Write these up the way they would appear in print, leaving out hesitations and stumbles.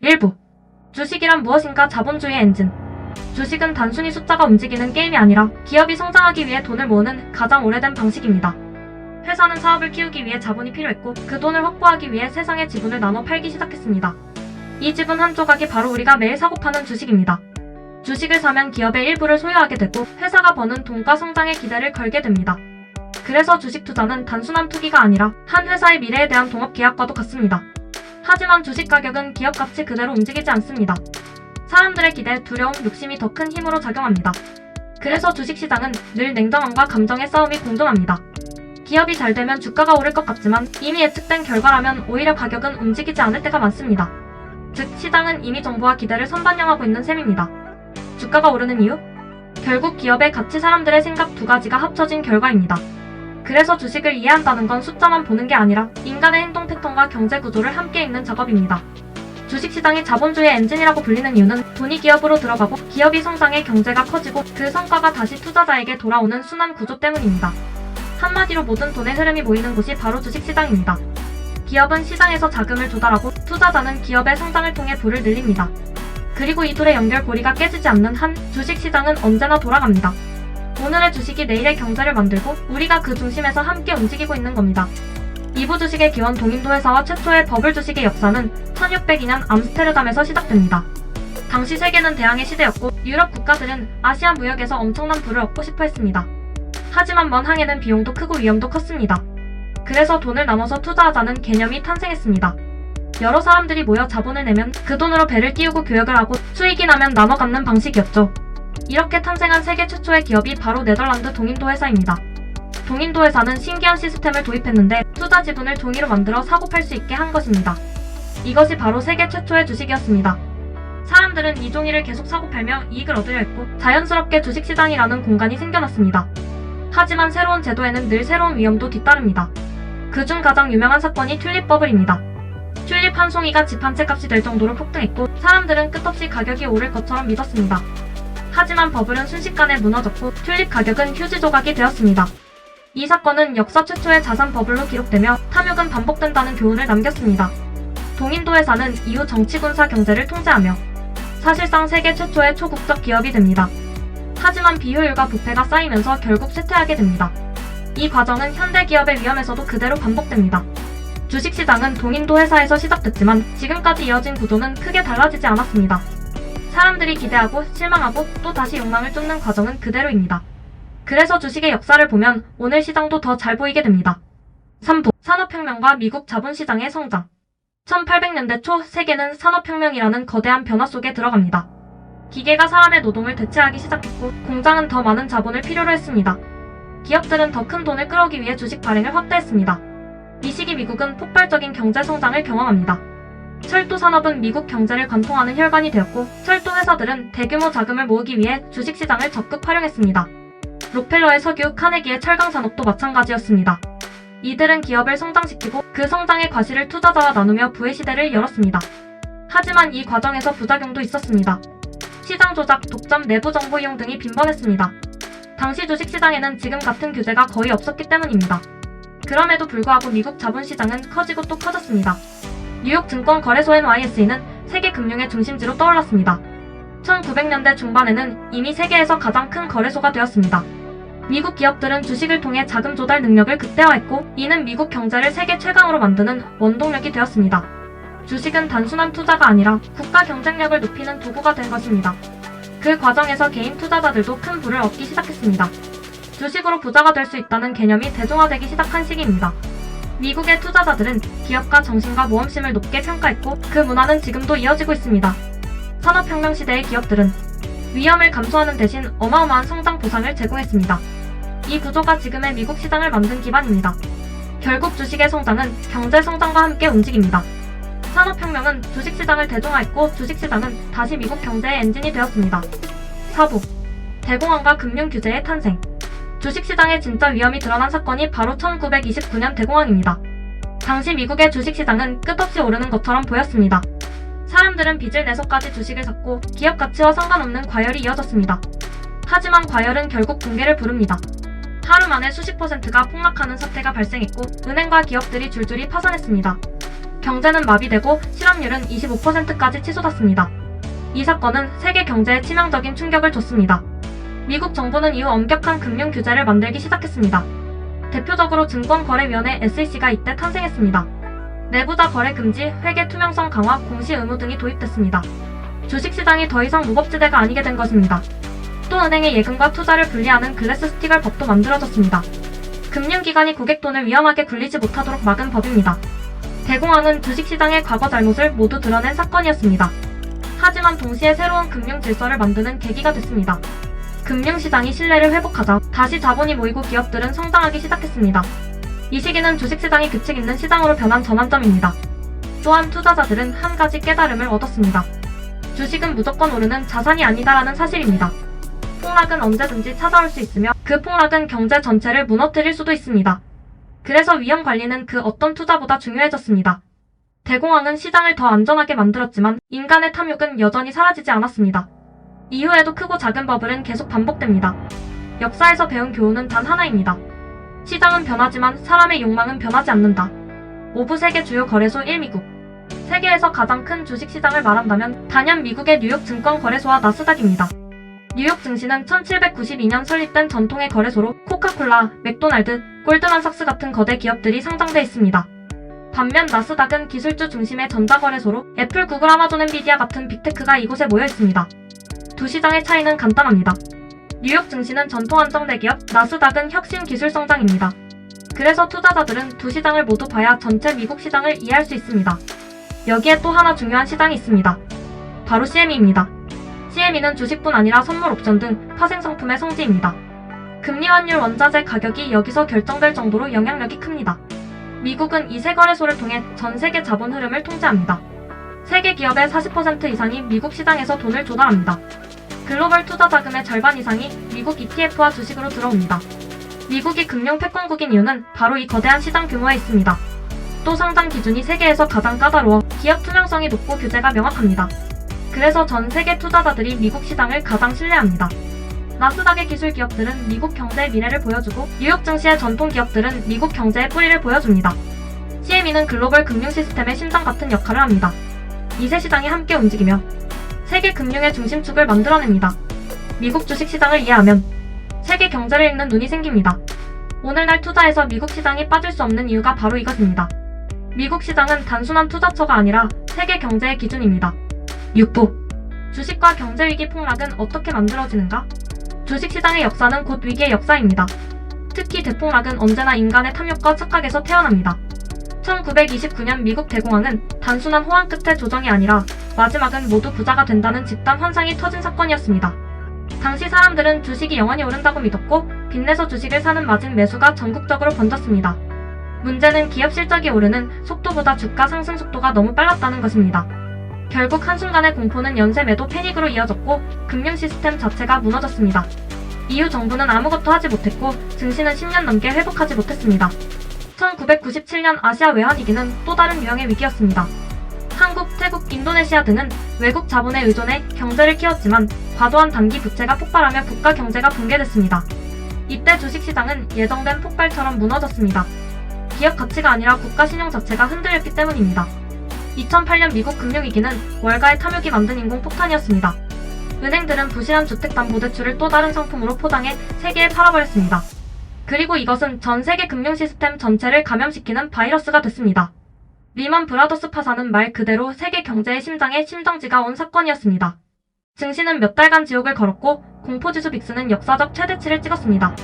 일부 주식이란 무엇인가? 자본주의 엔진. 주식은 단순히 숫자가 움직이는 게임이 아니라 기업이 성장하기 위해 돈을 모으는 가장 오래된 방식입니다. 회사는 사업을 키우기 위해 자본이 필요했고 그 돈을 확보하기 위해 세상의 지분을 나눠 팔기 시작했습니다. 이 지분 한 조각이 바로 우리가 매일 사고 파는 주식입니다. 주식을 사면 기업의 일부를 소유하게 되고 회사가 버는 돈과 성장에 기대를 걸게 됩니다. 그래서 주식 투자는 단순한 투기가 아니라 한 회사의 미래에 대한 동업 계약과도 같습니다. 하지만 주식 가격은 기업 가치 그대로 움직이지 않습니다. 사람들의 기대, 두려움, 욕심이 더 큰 힘으로 작용합니다. 그래서 주식시장은 늘 냉정함과 감정의 싸움이 공존합니다. 기업이 잘 되면 주가가 오를 것 같지만 이미 예측된 결과라면 오히려 가격은 움직이지 않을 때가 많습니다. 즉, 시장은 이미 정보와 기대를 선반영하고 있는 셈입니다. 주가가 오르는 이유? 결국 기업의 가치, 사람들의 생각 두 가지가 합쳐진 결과입니다. 그래서 주식을 이해한다는 건 숫자만 보는 게 아니라 인간의 행동 패턴과 경제 구조를 함께 읽는 작업입니다. 주식시장이 자본주의 엔진이라고 불리는 이유는 돈이 기업으로 들어가고 기업이 성장해 경제가 커지고 그 성과가 다시 투자자에게 돌아오는 순환 구조 때문입니다. 한마디로 모든 돈의 흐름이 모이는 곳이 바로 주식시장입니다. 기업은 시장에서 자금을 조달하고 투자자는 기업의 성장을 통해 부를 늘립니다. 그리고 이 둘의 연결고리가 깨지지 않는 한 주식시장은 언제나 돌아갑니다. 오늘의 주식이 내일의 경제를 만들고 우리가 그 중심에서 함께 움직이고 있는 겁니다. 이부 주식의 기원 동인도 회사와 최초의 버블 주식의 역사는 1602년 암스테르담에서 시작됩니다. 당시 세계는 대항해 시대였고 유럽 국가들은 아시아 무역에서 엄청난 부를 얻고 싶어 했습니다. 하지만 먼 항해는 비용도 크고 위험도 컸습니다. 그래서 돈을 나눠서 투자하자는 개념이 탄생했습니다. 여러 사람들이 모여 자본을 내면 그 돈으로 배를 띄우고 교역을 하고 수익이 나면 나눠 갖는 방식이었죠. 이렇게 탄생한 세계 최초의 기업이 바로 네덜란드 동인도 회사입니다. 동인도 회사는 신기한 시스템을 도입했는데 투자 지분을 종이로 만들어 사고 팔 수 있게 한 것입니다. 이것이 바로 세계 최초의 주식이었습니다. 사람들은 이 종이를 계속 사고 팔며 이익을 얻으려 했고 자연스럽게 주식시장이라는 공간이 생겨났습니다. 하지만 새로운 제도에는 늘 새로운 위험도 뒤따릅니다. 그중 가장 유명한 사건이 튤립 버블입니다. 튤립 한 송이가 집 한 채 값이 될 정도로 폭등했고 사람들은 끝없이 가격이 오를 것처럼 믿었습니다. 하지만 버블은 순식간에 무너졌고 튤립 가격은 휴지 조각이 되었습니다. 이 사건은 역사 최초의 자산 버블로 기록되며 탐욕은 반복된다는 교훈을 남겼습니다. 동인도 회사는 이후 정치, 군사, 경제를 통제하며 사실상 세계 최초의 초국적 기업이 됩니다. 하지만 비효율과 부패가 쌓이면서 결국 쇠퇴하게 됩니다. 이 과정은 현대 기업의 위험에서도 그대로 반복됩니다. 주식시장은 동인도 회사에서 시작됐지만 지금까지 이어진 구조는 크게 달라지지 않았습니다. 사람들이 기대하고 실망하고 또 다시 욕망을 쫓는 과정은 그대로입니다. 그래서 주식의 역사를 보면 오늘 시장도 더 잘 보이게 됩니다. 3부 산업혁명과 미국 자본시장의 성장. 1800년대 초 세계는 산업혁명이라는 거대한 변화 속에 들어갑니다. 기계가 사람의 노동을 대체하기 시작했고 공장은 더 많은 자본을 필요로 했습니다. 기업들은 더 큰 돈을 끌어오기 위해 주식 발행을 확대했습니다. 이 시기 미국은 폭발적인 경제 성장을 경험합니다. 철도 산업은 미국 경제를 관통하는 혈관이 되었고 철도 회사들은 대규모 자금을 모으기 위해 주식시장을 적극 활용했습니다. 록펠러의 석유, 카네기의 철강 산업도 마찬가지였습니다. 이들은 기업을 성장시키고 그 성장의 과실을 투자자와 나누며 부의 시대를 열었습니다. 하지만 이 과정에서 부작용도 있었습니다. 시장 조작, 독점, 내부 정보 이용 등이 빈번했습니다. 당시 주식시장에는 지금 같은 규제가 거의 없었기 때문입니다. 그럼에도 불구하고 미국 자본시장은 커지고 또 커졌습니다. 뉴욕 증권거래소 NYSE는 세계 금융의 중심지로 떠올랐습니다. 1900년대 중반에는 이미 세계에서 가장 큰 거래소가 되었습니다. 미국 기업들은 주식을 통해 자금 조달 능력을 극대화했고 이는 미국 경제를 세계 최강으로 만드는 원동력이 되었습니다. 주식은 단순한 투자가 아니라 국가 경쟁력을 높이는 도구가 된 것입니다. 그 과정에서 개인 투자자들도 큰 부를 얻기 시작했습니다. 주식으로 부자가 될 수 있다는 개념이 대중화되기 시작한 시기입니다. 미국의 투자자들은 기업가 정신과 모험심을 높게 평가했고 그 문화는 지금도 이어지고 있습니다. 산업혁명 시대의 기업들은 위험을 감수하는 대신 어마어마한 성장 보상을 제공했습니다. 이 구조가 지금의 미국 시장을 만든 기반입니다. 결국 주식의 성장은 경제 성장과 함께 움직입니다. 산업혁명은 주식시장을 대중화했고 주식시장은 다시 미국 경제의 엔진이 되었습니다. 4부 대공황과 금융규제의 탄생. 주식시장의 진짜 위험이 드러난 사건이 바로 1929년 대공황입니다. 당시 미국의 주식시장은 끝없이 오르는 것처럼 보였습니다. 사람들은 빚을 내서까지 주식을 샀고 기업 가치와 상관없는 과열이 이어졌습니다. 하지만 과열은 결국 붕괴를 부릅니다. 하루 만에 수십 %가 폭락하는 사태가 발생했고 은행과 기업들이 줄줄이 파산했습니다. 경제는 마비되고 실업률은 25%까지 치솟았습니다. 이 사건은 세계 경제에 치명적인 충격을 줬습니다. 미국 정부는 이후 엄격한 금융 규제를 만들기 시작했습니다. 대표적으로 증권거래위원회 SEC가 이때 탄생했습니다. 내부자 거래 금지, 회계 투명성 강화, 공시 의무 등이 도입됐습니다. 주식시장이 더 이상 무법지대가 아니게 된 것입니다. 또 은행의 예금과 투자를 분리하는 글래스-스티글 법도 만들어졌습니다. 금융기관이 고객 돈을 위험하게 굴리지 못하도록 막은 법입니다. 대공황은 주식시장의 과거 잘못을 모두 드러낸 사건이었습니다. 하지만 동시에 새로운 금융 질서를 만드는 계기가 됐습니다. 금융시장이 신뢰를 회복하자 다시 자본이 모이고 기업들은 성장하기 시작했습니다. 이 시기는 주식시장이 규칙 있는 시장으로 변한 전환점입니다. 또한 투자자들은 한 가지 깨달음을 얻었습니다. 주식은 무조건 오르는 자산이 아니다라는 사실입니다. 폭락은 언제든지 찾아올 수 있으며 그 폭락은 경제 전체를 무너뜨릴 수도 있습니다. 그래서 위험 관리는 그 어떤 투자보다 중요해졌습니다. 대공황은 시장을 더 안전하게 만들었지만 인간의 탐욕은 여전히 사라지지 않았습니다. 이후에도 크고 작은 버블은 계속 반복됩니다. 역사에서 배운 교훈은 단 하나입니다. 시장은 변하지만 사람의 욕망은 변하지 않는다. 5부 세계 주요 거래소 1 미국. 세계에서 가장 큰 주식시장을 말한다면 단연 미국의 뉴욕 증권거래소와 나스닥입니다. 뉴욕 증시는 1792년 설립된 전통의 거래소로 코카콜라, 맥도날드, 골드만삭스 같은 거대 기업들이 상장돼 있습니다. 반면 나스닥은 기술주 중심의 전자거래소로 애플, 구글, 아마존, 엔비디아 같은 빅테크가 이곳에 모여 있습니다. 두 시장의 차이는 간단합니다. 뉴욕 증시는 전통 안정 대기업, 나스닥은 혁신 기술 성장입니다. 그래서 투자자들은 두 시장을 모두 봐야 전체 미국 시장을 이해할 수 있습니다. 여기에 또 하나 중요한 시장이 있습니다. 바로 CME입니다. CME는 주식뿐 아니라 선물 옵션 등 파생상품의 성지입니다. 금리 환율 원자재 가격이 여기서 결정될 정도로 영향력이 큽니다. 미국은 이 세 거래소를 통해 전 세계 자본 흐름을 통제합니다. 세계 기업의 40% 이상이 미국 시장에서 돈을 조달합니다. 글로벌 투자 자금의 절반 이상이 미국 ETF와 주식으로 들어옵니다. 미국이 금융 패권국인 이유는 바로 이 거대한 시장 규모에 있습니다. 또 상장 기준이 세계에서 가장 까다로워 기업 투명성이 높고 규제가 명확합니다. 그래서 전 세계 투자자들이 미국 시장을 가장 신뢰합니다. 나스닥의 기술 기업들은 미국 경제의 미래를 보여주고 뉴욕 증시의 전통 기업들은 미국 경제의 뿌리를 보여줍니다. CME는 글로벌 금융 시스템의 심장 같은 역할을 합니다. 이 세 시장이 함께 움직이며 세계 금융의 중심축을 만들어냅니다. 미국 주식시장을 이해하면 세계 경제를 읽는 눈이 생깁니다. 오늘날 투자에서 미국 시장이 빠질 수 없는 이유가 바로 이것입니다. 미국 시장은 단순한 투자처가 아니라 세계 경제의 기준입니다. 6부 주식과 경제위기 폭락은 어떻게 만들어지는가? 주식시장의 역사는 곧 위기의 역사입니다. 특히 대폭락은 언제나 인간의 탐욕과 착각에서 태어납니다. 1929년 미국 대공황은 단순한 호황 끝의 조정이 아니라 마지막은 모두 부자가 된다는 집단 환상이 터진 사건이었습니다. 당시 사람들은 주식이 영원히 오른다고 믿었고 빚내서 주식을 사는 마진 매수가 전국적으로 번졌습니다. 문제는 기업 실적이 오르는 속도보다 주가 상승 속도가 너무 빨랐다는 것입니다. 결국 한순간의 공포는 연쇄 매도 패닉으로 이어졌고 금융 시스템 자체가 무너졌습니다. 이후 정부는 아무것도 하지 못했고 증시는 10년 넘게 회복하지 못했습니다. 1997년 아시아 외환위기는 또 다른 유형의 위기였습니다. 한국, 태국, 인도네시아 등은 외국 자본에 의존해 경제를 키웠지만 과도한 단기 부채가 폭발하며 국가 경제가 붕괴됐습니다. 이때 주식시장은 예정된 폭발처럼 무너졌습니다. 기업 가치가 아니라 국가 신용 자체가 흔들렸기 때문입니다. 2008년 미국 금융위기는 월가의 탐욕이 만든 인공폭탄이었습니다. 은행들은 부실한 주택담보대출을 또 다른 상품으로 포장해 세계에 팔아버렸습니다. 그리고 이것은 전 세계 금융 시스템 전체를 감염시키는 바이러스가 됐습니다. 리먼 브라더스 파산은 말 그대로 세계 경제의 심장에 심정지가 온 사건이었습니다. 증시는 몇 달간 지옥을 걸었고 공포지수 빅스는 역사적 최대치를 찍었습니다.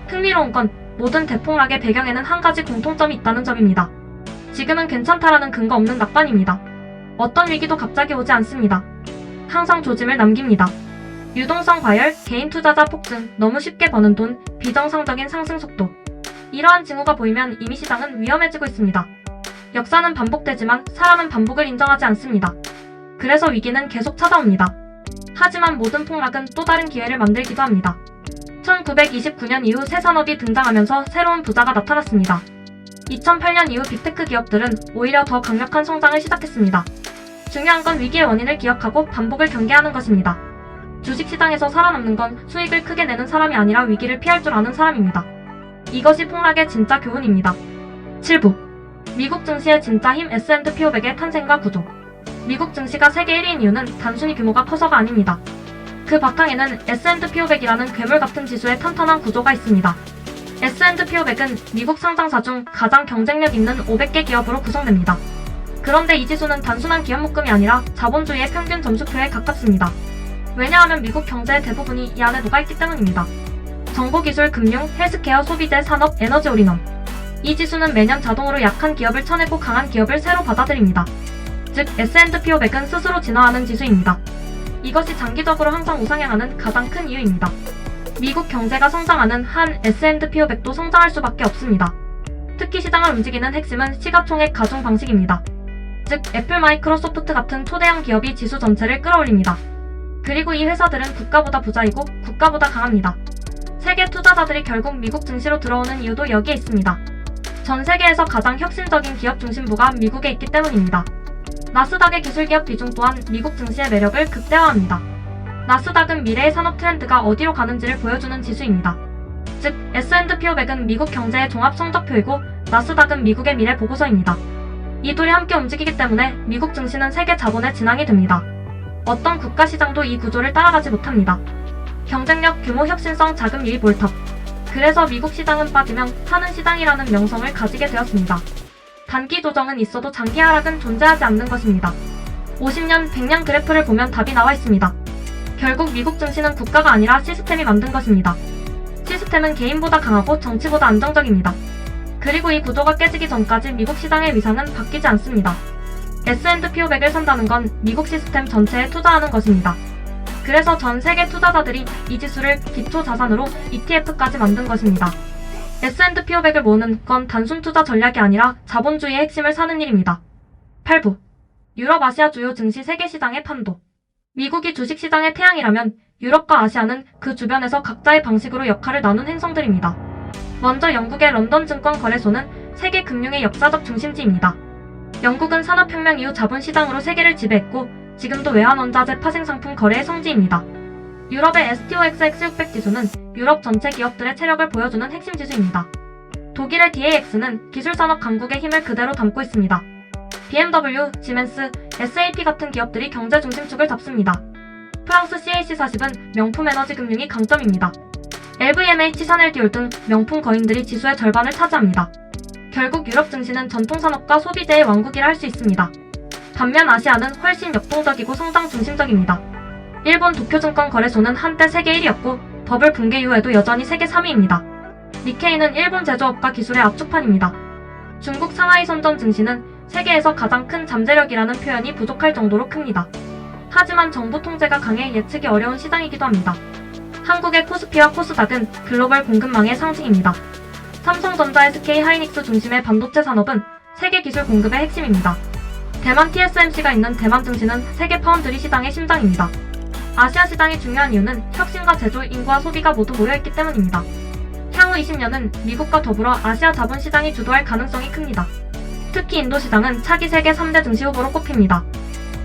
흥미로운 건 모든 대폭락의 배경에는 한 가지 공통점이 있다는 점입니다. 지금은 괜찮다라는 근거 없는 낙관입니다. 어떤 위기도 갑자기 오지 않습니다. 항상 조짐을 남깁니다. 유동성 과열, 개인 투자자 폭증, 너무 쉽게 버는 돈, 비정상적인 상승 속도. 이러한 징후가 보이면 이미 시장은 위험해지고 있습니다. 역사는 반복되지만 사람은 반복을 인정하지 않습니다. 그래서 위기는 계속 찾아옵니다. 하지만 모든 폭락은 또 다른 기회를 만들기도 합니다. 1929년 이후 새 산업이 등장하면서 새로운 부자가 나타났습니다. 2008년 이후 빅테크 기업들은 오히려 더 강력한 성장을 시작했습니다. 중요한 건 위기의 원인을 기억하고 반복을 경계하는 것입니다. 주식시장에서 살아남는 건 수익을 크게 내는 사람이 아니라 위기를 피할 줄 아는 사람입니다. 이것이 폭락의 진짜 교훈입니다. 7부 미국 증시의 진짜 힘 S&P 500의 탄생과 구조. 미국 증시가 세계 1위인 이유는 단순히 규모가 커서가 아닙니다. 그 바탕에는 S&P 500이라는 괴물 같은 지수의 탄탄한 구조가 있습니다. S&P 500은 미국 상장사 중 가장 경쟁력 있는 500개 기업으로 구성됩니다. 그런데 이 지수는 단순한 기업 묶음이 아니라 자본주의의 평균 점수표에 가깝습니다. 왜냐하면 미국 경제의 대부분이 이 안에 녹아있기 때문입니다. 정보기술, 금융, 헬스케어, 소비재, 산업, 에너지 올인원. 이 지수는 매년 자동으로 약한 기업을 쳐내고 강한 기업을 새로 받아들입니다. 즉, S&P 500은 스스로 진화하는 지수입니다. 이것이 장기적으로 항상 우상향하는 가장 큰 이유입니다. 미국 경제가 성장하는 한 S&P 500도 성장할 수밖에 없습니다. 특히 시장을 움직이는 핵심은 시가총액 가중 방식입니다. 즉, 애플, 마이크로소프트 같은 초대형 기업이 지수 전체를 끌어올립니다. 그리고 이 회사들은 국가보다 부자이고 국가보다 강합니다. 세계 투자자들이 결국 미국 증시로 들어오는 이유도 여기에 있습니다. 전 세계에서 가장 혁신적인 기업 중심부가 미국에 있기 때문입니다. 나스닥의 기술기업 비중 또한 미국 증시의 매력을 극대화합니다. 나스닥은 미래의 산업 트렌드가 어디로 가는지를 보여주는 지수입니다. 즉, S&P 500은 미국 경제의 종합 성적표이고 나스닥은 미국의 미래 보고서입니다. 이 둘이 함께 움직이기 때문에 미국 증시는 세계 자본의 진앙이 됩니다. 어떤 국가 시장도 이 구조를 따라가지 못합니다. 경쟁력, 규모, 혁신성, 자금 유입, 몰탑. 그래서 미국 시장은 빠지면 타는 시장이라는 명성을 가지게 되었습니다. 단기 조정은 있어도 장기 하락은 존재하지 않는 것입니다. 50년, 100년 그래프를 보면 답이 나와 있습니다. 결국 미국 증시는 국가가 아니라 시스템이 만든 것입니다. 시스템은 개인보다 강하고 정치보다 안정적입니다. 그리고 이 구조가 깨지기 전까지 미국 시장의 위상은 바뀌지 않습니다. S&P 500을 산다는 건 미국 시스템 전체에 투자하는 것입니다. 그래서 전 세계 투자자들이 이 지수를 기초 자산으로 ETF까지 만든 것입니다. S&P 500을 모으는 건 단순 투자 전략이 아니라 자본주의의 핵심을 사는 일입니다. 8부. 유럽, 아시아 주요 증시 세계 시장의 판도. 미국이 주식시장의 태양이라면 유럽과 아시아는 그 주변에서 각자의 방식으로 역할을 나눈 행성들입니다. 먼저 영국의 런던 증권거래소는 세계 금융의 역사적 중심지입니다. 영국은 산업혁명 이후 자본시장으로 세계를 지배했고 지금도 외환원자재 파생상품 거래의 성지입니다. 유럽의 STOXX 600 지수는 유럽 전체 기업들의 체력을 보여주는 핵심 지수입니다. 독일의 DAX는 기술산업 강국의 힘을 그대로 담고 있습니다. BMW, 지멘스, SAP 같은 기업들이 경제 중심축을 잡습니다. 프랑스 CAC40은 명품 에너지 금융이 강점입니다. LVMH, 샤넬, 디올 등 명품 거인들이 지수의 절반을 차지합니다. 결국 유럽 증시는 전통산업과 소비재의 왕국이라 할 수 있습니다. 반면 아시아는 훨씬 역동적이고 성장 중심적입니다. 일본 도쿄증권거래소는 한때 세계 1위였고 버블 붕괴 이후에도 여전히 세계 3위입니다. 니케이는 일본 제조업과 기술의 압축판입니다. 중국 상하이 선전 증시는 세계에서 가장 큰 잠재력이라는 표현이 부족할 정도로 큽니다. 하지만 정부 통제가 강해 예측이 어려운 시장이기도 합니다. 한국의 코스피와 코스닥은 글로벌 공급망의 상징입니다. 삼성전자, SK 하이닉스 중심의 반도체 산업은 세계 기술 공급의 핵심입니다. 대만 TSMC가 있는 대만 증시는 세계 파운드리 시장의 심장입니다. 아시아 시장이 중요한 이유는 혁신과 제조, 인구와 소비가 모두 모여있기 때문입니다. 향후 20년은 미국과 더불어 아시아 자본시장이 주도할 가능성이 큽니다. 특히 인도 시장은 차기 세계 3대 증시 후보로 꼽힙니다.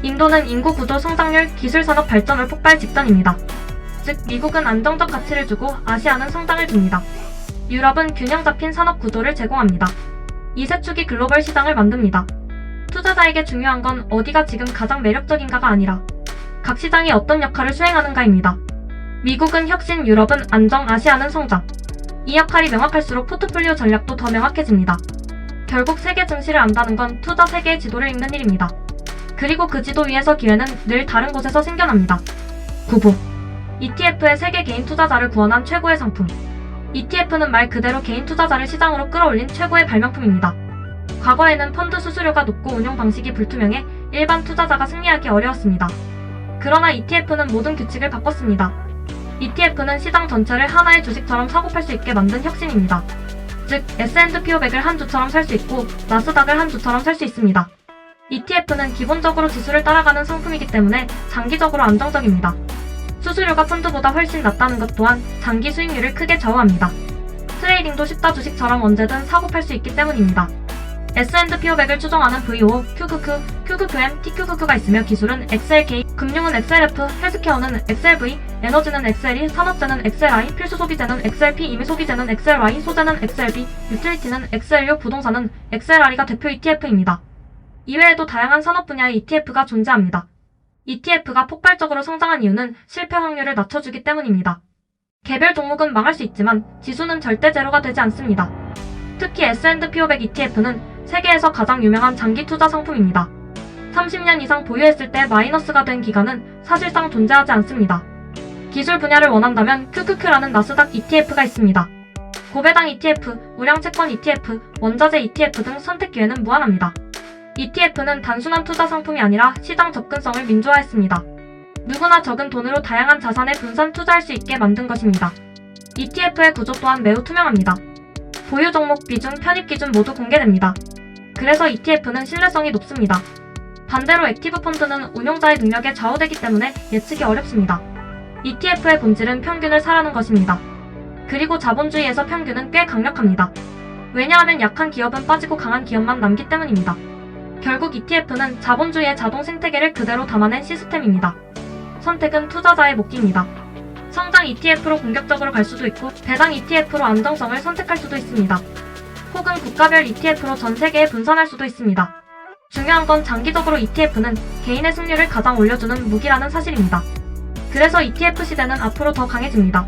인도는 인구 구조 성장률, 기술 산업 발전을 폭발 직전입니다. 즉, 미국은 안정적 가치를 주고 아시아는 성장을 줍니다. 유럽은 균형 잡힌 산업 구조를 제공합니다. 이 세 축이 글로벌 시장을 만듭니다. 투자자에게 중요한 건 어디가 지금 가장 매력적인가가 아니라 각 시장이 어떤 역할을 수행하는가입니다. 미국은 혁신, 유럽은 안정, 아시아는 성장. 이 역할이 명확할수록 포트폴리오 전략도 더 명확해집니다. 결국 세계 증시를 안다는 건 투자 세계의 지도를 읽는 일입니다. 그리고 그 지도 위에서 기회는 늘 다른 곳에서 생겨납니다. 9부. ETF의 세계 개인 투자자를 구원한 최고의 상품. ETF는 말 그대로 개인 투자자를 시장으로 끌어올린 최고의 발명품입니다. 과거에는 펀드 수수료가 높고 운용 방식이 불투명해 일반 투자자가 승리하기 어려웠습니다. 그러나 ETF는 모든 규칙을 바꿨습니다. ETF는 시장 전체를 하나의 주식처럼 사고팔 수 있게 만든 혁신입니다. 즉, S&P 500을 한 주처럼 살 수 있고 나스닥을 한 주처럼 살 수 있습니다. ETF는 기본적으로 지수를 따라가는 상품이기 때문에 장기적으로 안정적입니다. 수수료가 펀드보다 훨씬 낮다는 것 또한 장기 수익률을 크게 좌우합니다. 트레이딩도 쉽다, 주식처럼 언제든 사고 팔 수 있기 때문입니다. S&P500을 추정하는 VO, QQQ, QQQM, TQQQ가 있으며 기술은 XLK, 금융은 XLF, 헬스케어는 XLV, 에너지는 XLE, 산업재는 XLI, 필수 소비재는 XLP, 임의 소비재는 XLY, 소재는 XLB, 유틸리티는 XLU, 부동산은 XLR이가 대표 ETF입니다. 이외에도 다양한 산업 분야의 ETF가 존재합니다. ETF가 폭발적으로 성장한 이유는 실패 확률을 낮춰주기 때문입니다. 개별 종목은 망할 수 있지만 지수는 절대 제로가 되지 않습니다. 특히 S&P500 ETF는 세계에서 가장 유명한 장기 투자 상품입니다. 30년 이상 보유했을 때 마이너스가 된 기간은 사실상 존재하지 않습니다. 기술 분야를 원한다면 QQQ라는 나스닥 ETF가 있습니다. 고배당 ETF, 우량 채권 ETF, 원자재 ETF 등 선택 기회는 무한합니다. ETF는 단순한 투자 상품이 아니라 시장 접근성을 민주화했습니다. 누구나 적은 돈으로 다양한 자산에 분산 투자할 수 있게 만든 것입니다. ETF의 구조 또한 매우 투명합니다. 보유 종목 비중, 편입 기준 모두 공개됩니다. 그래서 ETF는 신뢰성이 높습니다. 반대로 액티브 펀드는 운용자의 능력에 좌우되기 때문에 예측이 어렵습니다. ETF의 본질은 평균을 사라는 것입니다. 그리고 자본주의에서 평균은 꽤 강력합니다. 왜냐하면 약한 기업은 빠지고 강한 기업만 남기 때문입니다. 결국 ETF는 자본주의의 자동 생태계를 그대로 담아낸 시스템입니다. 선택은 투자자의 몫입니다. 성장 ETF로 공격적으로 갈 수도 있고 배당 ETF로 안정성을 선택할 수도 있습니다. 혹은 국가별 ETF로 전 세계에 분산할 수도 있습니다. 중요한 건 장기적으로 ETF는 개인의 승률을 가장 올려주는 무기라는 사실입니다. 그래서 ETF 시대는 앞으로 더 강해집니다.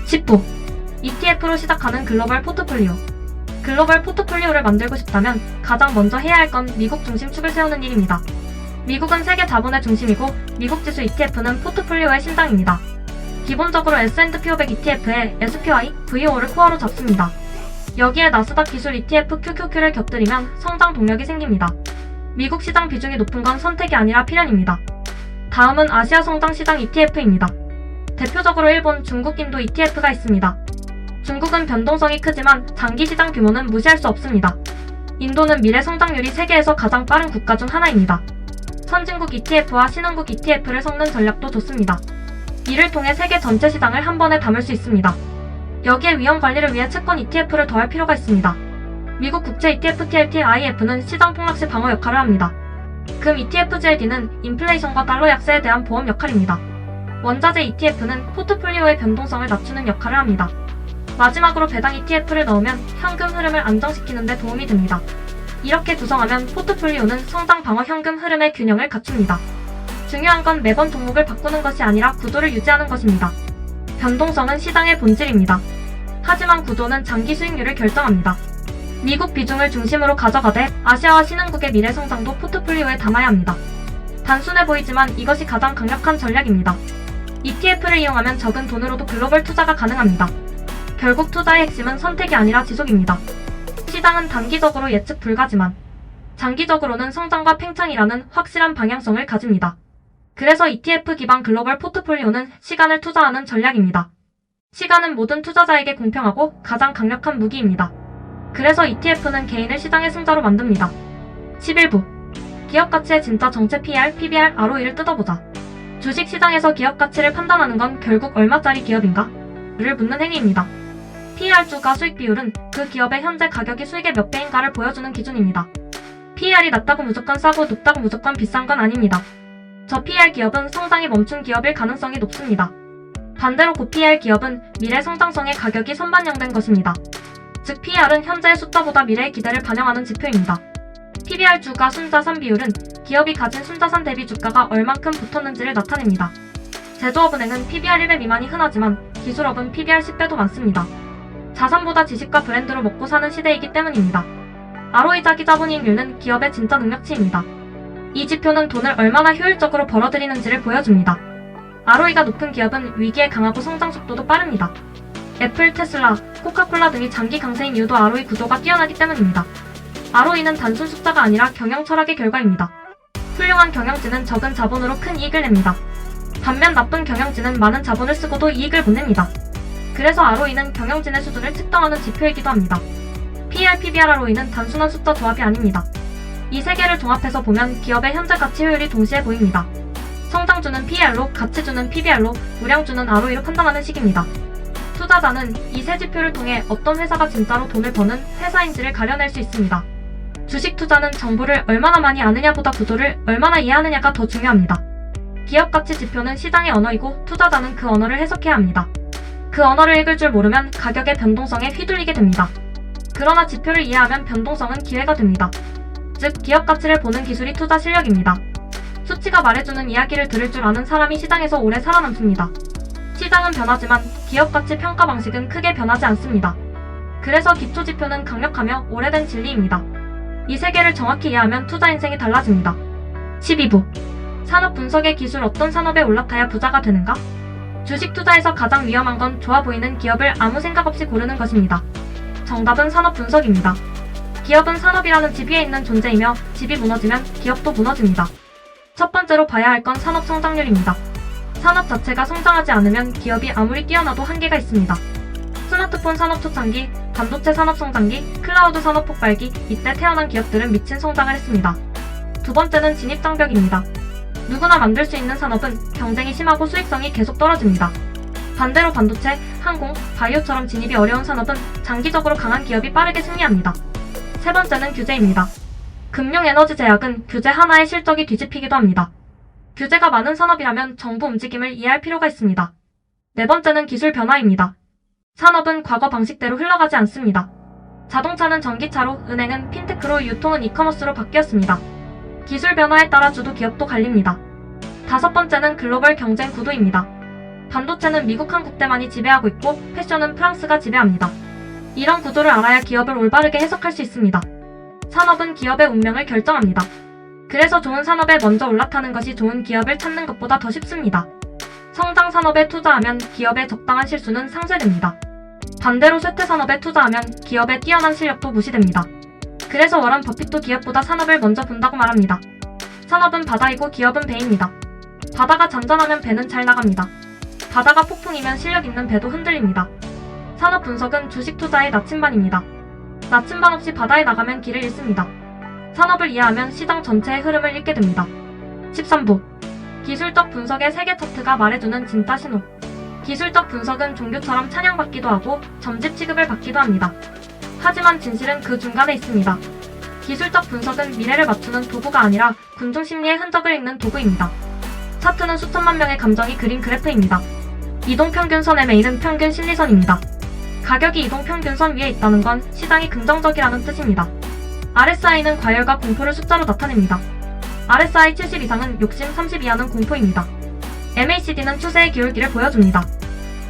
10부 ETF로 시작하는 글로벌 포트폴리오. 글로벌 포트폴리오를 만들고 싶다면 가장 먼저 해야 할 건 미국 중심 축을 세우는 일입니다. 미국은 세계 자본의 중심이고 미국 지수 ETF는 포트폴리오의 심장입니다. 기본적으로 S&P500 ETF에 SPY, VO를 코어로 잡습니다. 여기에 나스닥 기술 ETF QQQ를 곁들이면 성장 동력이 생깁니다. 미국 시장 비중이 높은 건 선택이 아니라 필연입니다. 다음은 아시아 성장 시장 ETF입니다. 대표적으로 일본, 중국, 인도 ETF가 있습니다. 중국은 변동성이 크지만 장기 시장 규모는 무시할 수 없습니다. 인도는 미래 성장률이 세계에서 가장 빠른 국가 중 하나입니다. 선진국 ETF와 신흥국 ETF를 섞는 전략도 좋습니다. 이를 통해 세계 전체 시장을 한 번에 담을 수 있습니다. 여기에 위험 관리를 위해 채권 ETF를 더할 필요가 있습니다. 미국 국채 ETF TLTIF는 시장 폭락 시 방어 역할을 합니다. 금 ETF GLD는 인플레이션과 달러 약세에 대한 보험 역할입니다. 원자재 ETF는 포트폴리오의 변동성을 낮추는 역할을 합니다. 마지막으로 배당 ETF를 넣으면 현금 흐름을 안정시키는 데 도움이 됩니다. 이렇게 구성하면 포트폴리오는 성장 방어 현금 흐름의 균형을 갖춥니다. 중요한 건 매번 종목을 바꾸는 것이 아니라 구조를 유지하는 것입니다. 변동성은 시장의 본질입니다. 하지만 구조는 장기 수익률을 결정합니다. 미국 비중을 중심으로 가져가되 아시아와 신흥국의 미래 성장도 포트폴리오에 담아야 합니다. 단순해 보이지만 이것이 가장 강력한 전략입니다. ETF를 이용하면 적은 돈으로도 글로벌 투자가 가능합니다. 결국 투자의 핵심은 선택이 아니라 지속입니다. 시장은 단기적으로 예측 불가지만 장기적으로는 성장과 팽창이라는 확실한 방향성을 가집니다. 그래서 ETF 기반 글로벌 포트폴리오는 시간을 투자하는 전략입니다. 시간은 모든 투자자에게 공평하고 가장 강력한 무기입니다. 그래서 ETF는 개인을 시장의 승자로 만듭니다. 11부 기업 가치의 진짜 정체 PER, PBR, ROE를 뜯어보자. 주식 시장에서 기업 가치를 판단하는 건 결국 얼마짜리 기업인가? 를 묻는 행위입니다. PER주가 수익 비율은 그 기업의 현재 가격이 수익의 몇 배인가를 보여주는 기준입니다. PER이 낮다고 무조건 싸고 높다고 무조건 비싼 건 아닙니다. 저 PER 기업은 성장이 멈춘 기업일 가능성이 높습니다. 반대로 고PER 기업은 미래 성장성의 가격이 선반영된 것입니다. 즉 PER은 현재의 숫자보다 미래의 기대를 반영하는 지표입니다. PBR주가 순자산 비율은 기업이 가진 순자산 대비 주가가 얼만큼 붙었는지를 나타냅니다. 제조업은행은 PBR 1배 미만이 흔하지만 기술업은 PBR 10배도 많습니다. 자산보다 지식과 브랜드로 먹고 사는 시대이기 때문입니다. ROE 자기 자본이익률은 기업의 진짜 능력치입니다. 이 지표는 돈을 얼마나 효율적으로 벌어들이는지를 보여줍니다. ROE가 높은 기업은 위기에 강하고 성장 속도도 빠릅니다. 애플, 테슬라, 코카콜라 등이 장기 강세인 이유도 ROE 구조가 뛰어나기 때문입니다. ROE는 단순 숫자가 아니라 경영 철학의 결과입니다. 훌륭한 경영진은 적은 자본으로 큰 이익을 냅니다. 반면 나쁜 경영진은 많은 자본을 쓰고도 이익을 못 냅니다. 그래서 ROE는 경영진의 수준을 측정하는 지표이기도 합니다. PER, PBR, ROE는 단순한 숫자 조합이 아닙니다. 이 세 개를 종합해서 보면 기업의 현재 가치 효율이 동시에 보입니다. 성장주는 PER로, 가치주는 PBR로, 우량주는 ROE로 판단하는 식입니다. 투자자는 이 세 지표를 통해 어떤 회사가 진짜로 돈을 버는 회사인지를 가려낼 수 있습니다. 주식 투자는 정보를 얼마나 많이 아느냐보다 구조를 얼마나 이해하느냐가 더 중요합니다. 기업 가치 지표는 시장의 언어이고 투자자는 그 언어를 해석해야 합니다. 그 언어를 읽을 줄 모르면 가격의 변동성에 휘둘리게 됩니다. 그러나 지표를 이해하면 변동성은 기회가 됩니다. 즉, 기업 가치를 보는 기술이 투자 실력입니다. 수치가 말해주는 이야기를 들을 줄 아는 사람이 시장에서 오래 살아남습니다. 시장은 변하지만 기업 가치 평가 방식은 크게 변하지 않습니다. 그래서 기초 지표는 강력하며 오래된 진리입니다. 이 세 개를 정확히 이해하면 투자 인생이 달라집니다. 12부. 산업 분석의 기술. 어떤 산업에 올라타야 부자가 되는가? 주식 투자에서 가장 위험한 건 좋아 보이는 기업을 아무 생각 없이 고르는 것입니다. 정답은 산업 분석입니다. 기업은 산업이라는 집 위에 있는 존재이며 집이 무너지면 기업도 무너집니다. 첫 번째로 봐야 할 건 산업 성장률입니다. 산업 자체가 성장하지 않으면 기업이 아무리 뛰어나도 한계가 있습니다. 스마트폰 산업 초창기, 반도체 산업 성장기, 클라우드 산업 폭발기, 이때 태어난 기업들은 미친 성장을 했습니다. 두 번째는 진입 장벽입니다. 누구나 만들 수 있는 산업은 경쟁이 심하고 수익성이 계속 떨어집니다. 반대로 반도체, 항공, 바이오처럼 진입이 어려운 산업은 장기적으로 강한 기업이 빠르게 승리합니다. 세 번째는 규제입니다. 금융 에너지 제약은 규제 하나의 실적이 뒤집히기도 합니다. 규제가 많은 산업이라면 정부 움직임을 이해할 필요가 있습니다. 네 번째는 기술 변화입니다. 산업은 과거 방식대로 흘러가지 않습니다. 자동차는 전기차로, 은행은 핀테크로, 유통은 이커머스로 바뀌었습니다. 기술 변화에 따라 주도 기업도 갈립니다. 다섯 번째는 글로벌 경쟁 구도입니다. 반도체는 미국 한국대만이 지배하고 있고 패션은 프랑스가 지배합니다. 이런 구도를 알아야 기업을 올바르게 해석할 수 있습니다. 산업은 기업의 운명을 결정합니다. 그래서 좋은 산업에 먼저 올라타는 것이 좋은 기업을 찾는 것보다 더 쉽습니다. 성장 산업에 투자하면 기업의 적당한 실수는 상쇄됩니다. 반대로 쇠퇴 산업에 투자하면 기업의 뛰어난 실력도 무시됩니다. 그래서 워런 버핏도 기업보다 산업을 먼저 본다고 말합니다. 산업은 바다이고 기업은 배입니다. 바다가 잔잔하면 배는 잘 나갑니다. 바다가 폭풍이면 실력 있는 배도 흔들립니다. 산업 분석은 주식 투자의 나침반입니다. 나침반 없이 바다에 나가면 길을 잃습니다. 산업을 이해하면 시장 전체의 흐름을 읽게 됩니다. 13부. 기술적 분석의 세계 차트가 말해주는 진짜 신호. 기술적 분석은 종교처럼 찬양받기도 하고 점집 취급을 받기도 합니다. 하지만 진실은 그 중간에 있습니다. 기술적 분석은 미래를 맞추는 도구가 아니라 군중 심리의 흔적을 읽는 도구입니다. 차트는 수천만 명의 감정이 그린 그래프입니다. 이동평균선의 메인은 평균 심리선입니다. 가격이 이동평균선 위에 있다는 건 시장이 긍정적이라는 뜻입니다. RSI는 과열과 공포를 숫자로 나타냅니다. RSI 70 이상은 욕심, 30 이하는 공포입니다. MACD는 추세의 기울기를 보여줍니다.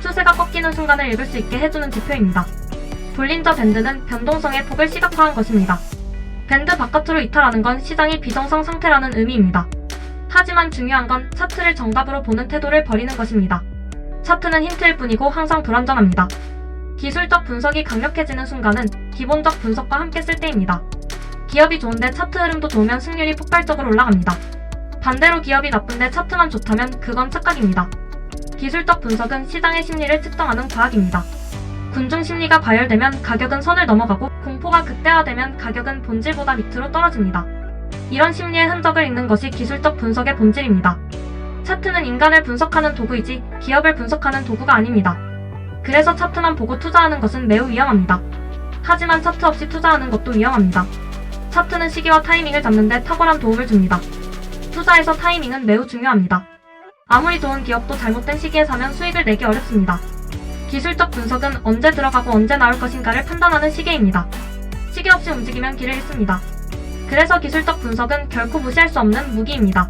추세가 꺾이는 순간을 읽을 수 있게 해주는 지표입니다. 볼린저 밴드는 변동성의 폭을 시각화한 것입니다. 밴드 바깥으로 이탈하는 건 시장이 비정상 상태라는 의미입니다. 하지만 중요한 건 차트를 정답으로 보는 태도를 버리는 것입니다. 차트는 힌트일 뿐이고 항상 불완전합니다. 기술적 분석이 강력해지는 순간은 기본적 분석과 함께 쓸 때입니다. 기업이 좋은데 차트 흐름도 좋으면 승률이 폭발적으로 올라갑니다. 반대로 기업이 나쁜데 차트만 좋다면 그건 착각입니다. 기술적 분석은 시장의 심리를 측정하는 과학입니다. 군중 심리가 과열되면 가격은 선을 넘어가고 공포가 극대화되면 가격은 본질보다 밑으로 떨어집니다. 이런 심리의 흔적을 읽는 것이 기술적 분석의 본질입니다. 차트는 인간을 분석하는 도구이지 기업을 분석하는 도구가 아닙니다. 그래서 차트만 보고 투자하는 것은 매우 위험합니다. 하지만 차트 없이 투자하는 것도 위험합니다. 차트는 시기와 타이밍을 잡는 데 탁월한 도움을 줍니다. 투자에서 타이밍은 매우 중요합니다. 아무리 좋은 기업도 잘못된 시기에 사면 수익을 내기 어렵습니다. 기술적 분석은 언제 들어가고 언제 나올 것인가를 판단하는 시계입니다. 시계 없이 움직이면 길을 잃습니다. 그래서 기술적 분석은 결코 무시할 수 없는 무기입니다.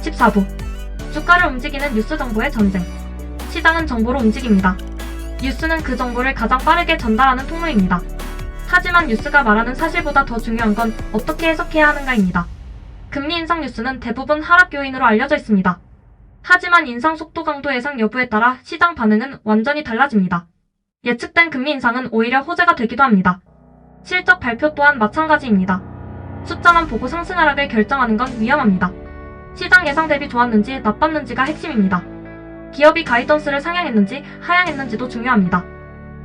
14부. 주가를 움직이는 뉴스 정보의 전쟁. 시장은 정보로 움직입니다. 뉴스는 그 정보를 가장 빠르게 전달하는 통로입니다. 하지만 뉴스가 말하는 사실보다 더 중요한 건 어떻게 해석해야 하는가입니다. 금리 인상 뉴스는 대부분 하락 요인으로 알려져 있습니다. 하지만 인상 속도 강도 예상 여부에 따라 시장 반응은 완전히 달라집니다. 예측된 금리 인상은 오히려 호재가 되기도 합니다. 실적 발표 또한 마찬가지입니다. 숫자만 보고 상승 하락을 결정하는 건 위험합니다. 시장 예상 대비 좋았는지 나빴는지가 핵심입니다. 기업이 가이던스를 상향했는지 하향했는지도 중요합니다.